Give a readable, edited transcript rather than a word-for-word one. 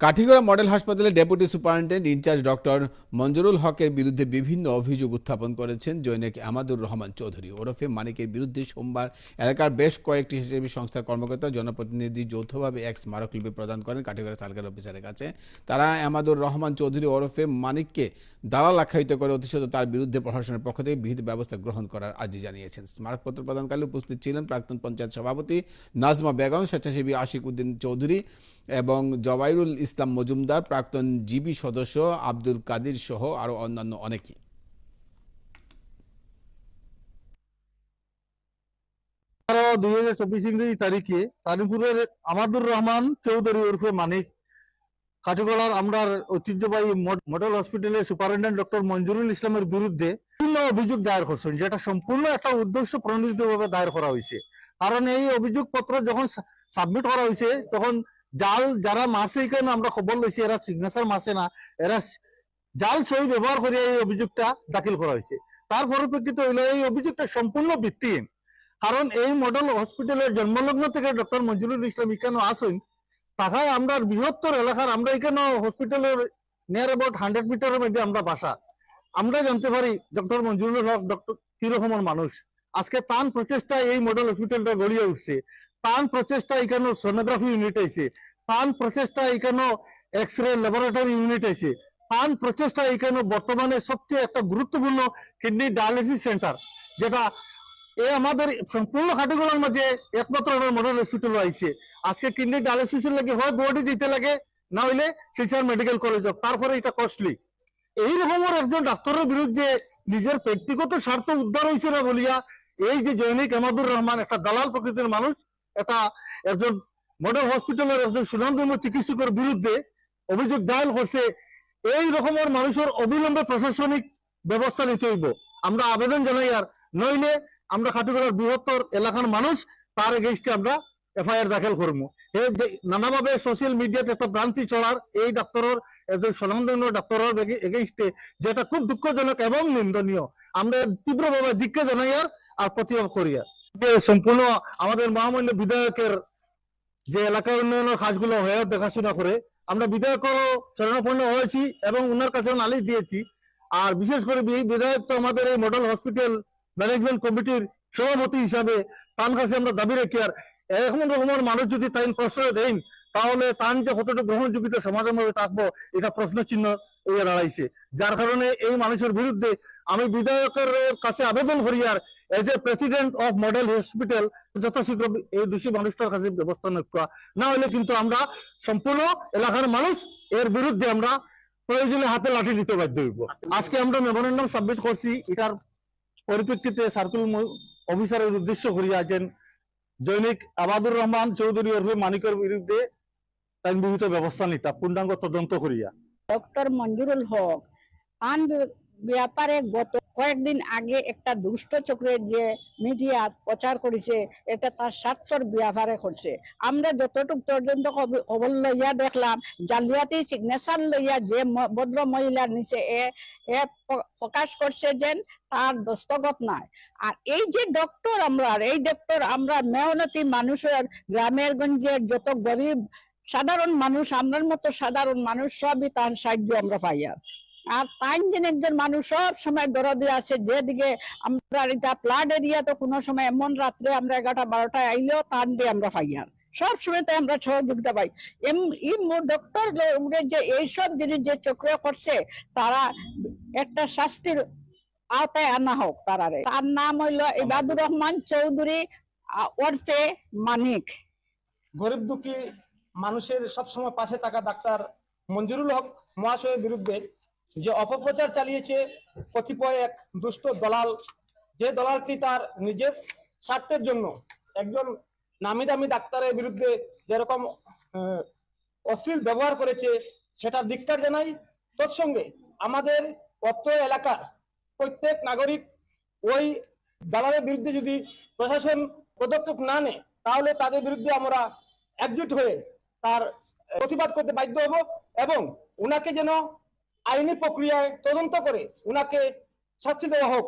Kathigora model হাসপাতালের deputy superintendent incharge doctor Manjurul হকের বিরুদ্ধে বিভিন্ন অভিযোগ উত্থাপন করেছেন জৈনেক আমাদুর রহমান চৌধুরী ওরফে মানিকের বিরুদ্ধে সোমবার এলাকার বেশ কয়েকটি হিসেবি সংস্থার কর্মকর্তা জনপ্রতিনিধি যৌথভাবে এক স্মারকলিপি প্রদান করেন কাঠিগড়া সার্কেল অফিসারের কাছে। তারা আমাদুর রহমান চৌধুরী ওরফে মানিককে দালাল আখ্যায়িত করে অতিশত তার বিরুদ্ধে প্রশাসনের পক্ষ থেকে বিহিত ব্যবস্থা গ্রহণ করার আর্জি জানিয়েছেন। স্মারকপত্র প্রদানকালে উপস্থিত ছিলেন প্রাক্তন পঞ্চায়েত সভাপতি নাজমা বেগম, স্বেচ্ছাসেবী আশিক উদ্দিন চৌধুরী এবং জবাইরুল ইসলাম মজুমদার, প্রাক্তন জিবি সদস্য আব্দুল কাদির সহ আরো অন্যান্য অনেকে। 2024 তারিখে তারিপুরের আমাদুর রহমান চৌধুরী ওরফে মানিক কাঠিগড়ার আমরা ঐতিহ্যবাহী মডেল হসপিটালের সুপারিনটেন্ডেন্ট ডক্টর মঞ্জুরুল ইসলামের বিরুদ্ধে বিভিন্ন অভিযোগ দায়ের করছেন, যেটা সম্পূর্ণ একটা উদ্দেশ্য প্রণোদিতভাবে দায়ের করা হয়েছে। কারণ এই অভিযোগপত্র যখন সাবমিট করা হয়েছে তখন জাল যারা মারছে এখানে আমরা খবর লইছি, এরা সিগনেচার মারছে না, এরা জাল সই ব্যবহার করে এই অভিযোগটা দাখিল করা হয়েছে। তার পরিপ্রেক্ষিতে হইল এই অভিযোগটা সম্পূর্ণ ভিত্তিহীন। কারণ এই মডেল হসপিটালের জন্মলগ্ন থেকে ডক্টর মঞ্জুরুল ইসলাম এখানে আসেন, তাকায় আমরা বৃহত্তর এলাকার আমরা এখানে হসপিটালের নিয়ার অ্যাবাউট 100 মিটারের মধ্যে আমরা বাসা। আমরা জানতে পারি ডক্টর মঞ্জুরুল হক ডক্টর কিরকমের মানুষ। আজকে তান প্রচেষ্টায় এই মডেল হসপিটালটা গড়িয়ে উঠছে, তান প্রচেষ্টা এখানে সোনোগ্রাফি ইউনিট আছে, তান প্রচেষ্টা এখানে এক্স রে ল্যাবরেটরি ইউনিট আছে, তান প্রচেষ্টা এখানে বর্তমানে সবচেয়ে একটা গুরুত্বপূর্ণ কিডনি ডায়ালিসিস সেন্টার, যেটা আমাদের সম্পূর্ণ কাঠিগড়ার মাঝে একমাত্র মডেল হসপিটাল আইছে। আজকে কিডনি ডায়ালিসিসের লাগে হয় গুয়াহাটি দিতে লাগে, না হইলে শিলচর মেডিকেল কলেজ, তারপরে এটা কস্টলি। এই রকমের একজন ডাক্তারের বিরুদ্ধে নিজের ব্যক্তিগত স্বার্থ উদ্ধার হয়েছে না বলিয়া এই যে জৈনিক আমাদুর রহমান একটা দালাল প্রকৃতির মানুষ, এটা একজন মডেল হসপিটালের একজন সুনামধন্য চিকিৎসকের বিরুদ্ধে অভিযোগ দায়ের করছে। এই রকমের মানুষের অবিলম্বে প্রশাসনিক ব্যবস্থা নিতে হইব, আমরা আবেদন জানাই। আর নইলে আমরা কাঠিগড়ার বৃহত্তর এলাকার মানুষ তার এগেইনস্টে আমরা এফআইআর দাখিল করবো। নানাভাবে সোশ্যাল মিডিয়াতে একটা ভ্রান্তি চলার এই ডাক্তারের একজন স্বনামধন্য ডাক্তারের এগেইনস্টে, যেটা খুব দুঃখজনক এবং নিন্দনীয়। আমরা তীব্রভাবে ধিক্কার জানাই আর প্রতিবাদ করি। যে সম্পূর্ণ আমাদের মহামান্য বিধায়কের যে এলাকা উন্নয়নের কাজগুলো হয়ে দেখাশোনা করে, আমরা বিধায়কেরও শরণাপন্ন হয়েছি এবং ওনার কাছে নালিশ দিয়েছি। আর বিশেষ করে বিধায়ক তো আমাদের এই মডেল হসপিটাল ম্যানেজমেন্ট কমিটির সভাপতি হিসাবে তার কাছে আমরা দাবি রাখি। আর এরকম রকমের মানুষ যদি তাই প্রশ্রয় দেন, তাহলে তার যে কতটা গ্রহণযোগ্যতা সমাজের মধ্যে থাকবো এটা প্রশ্ন চিহ্ন হয়ে দাঁড়াইছে। যার কারণে এই মানুষের বিরুদ্ধে আমি বিধায়কের কাছে আবেদন করি, আর as a president of model hospital যথাশীঘ্র এই দোষী মানুষটার কাছে ব্যবস্থা নেওয়া, না হলে কিন্তু আমরা সম্পূর্ণ এলাকার মানুষ এর বিরুদ্ধে আমরা প্রয়োজনে হাতে লাঠি দিতে বাধ্য হইব। আজকে আমরা মেমোরেন্ডাম সাবমিট করছি, এটার পরিপ্রেক্ষিতে সার্কেল অফিসারের উদ্দেশ্য করিয়া আছেন জৈনিক আমাদুর রহমান চৌধুরী ওরফে মানিকের বিরুদ্ধে আইনবিহিত ব্যবস্থা নিতা পূর্ণাঙ্গ তদন্ত করিয়া। ডক্টর মঞ্জুরুল হক আন ব্যাপারে গত কয়েকদিন আগে একটা দুষ্ট চক্রের যে মিডিয়া প্রচার করেছে, এটা তার স্বার্থর ব্যাপারে করছে। আমরা যতটুকু পর্যন্ত খবর লইয়া দেখলাম, জালিয়াতি সিগনেচার লইয়া যে ভদ্র মহিলার নিচে এ প্রকাশ করছে যে তার দস্তখত নাই। আর এই যে ডক্টর আমরা মেহনতি মানুষের, গ্রামের গঞ্জের যত গরিব সাধারণ মানুষ, আমরার মতো সাধারণ মানুষ সবই তার সাহায্য আমরা পাই। আর তাই যেন একজন মানুষ সব সময় দরদে আছে, যেদিকে আমরা এটা প্লাড এরিয়া তো কোনো সময় এমন রাত্রে আমরা 11-12টায় আইলেও তার দিয়ে আমরা পাই, আর সব সময় তাই আমরা সহযোগিতা পাই। ডক্টর যে এইসব জিনিস যে চক্র করছে, তারা একটা শাস্তির আওতায় আনা হোক। তার নাম হইলো ইবাদুর রহমান চৌধুরী ওরফে মানিক। গরিব দুঃখী মানুষের সবসময় পাশে থাকা ডাক্তার মঞ্জুরুল হক মহাশয়ের বিরুদ্ধে যে অপপ্রচার চালিয়েছে কতিপয় এক দুষ্ট দলাল, যে দলালটি তার নিজের স্বার্থের জন্য একজন নামি দামি ডাক্তারের বিরুদ্ধে যেরকম অশ্লীল ব্যবহার করেছে, সেটা ধিক্কার জানাই। তৎসঙ্গে আমাদের অত্র এলাকার প্রত্যেক নাগরিক ওই দালালের বিরুদ্ধে যদি প্রশাসন পদক্ষেপ না নেয়, তাহলে তাদের বিরুদ্ধে আমরা একজুট হয়ে তার প্রতিবাদ করতে বাধ্য হব এবং উনাকে যেন আইনি প্রক্রিয়ায় তদন্ত করে উনাকে শাস্তি দেওয়া হোক।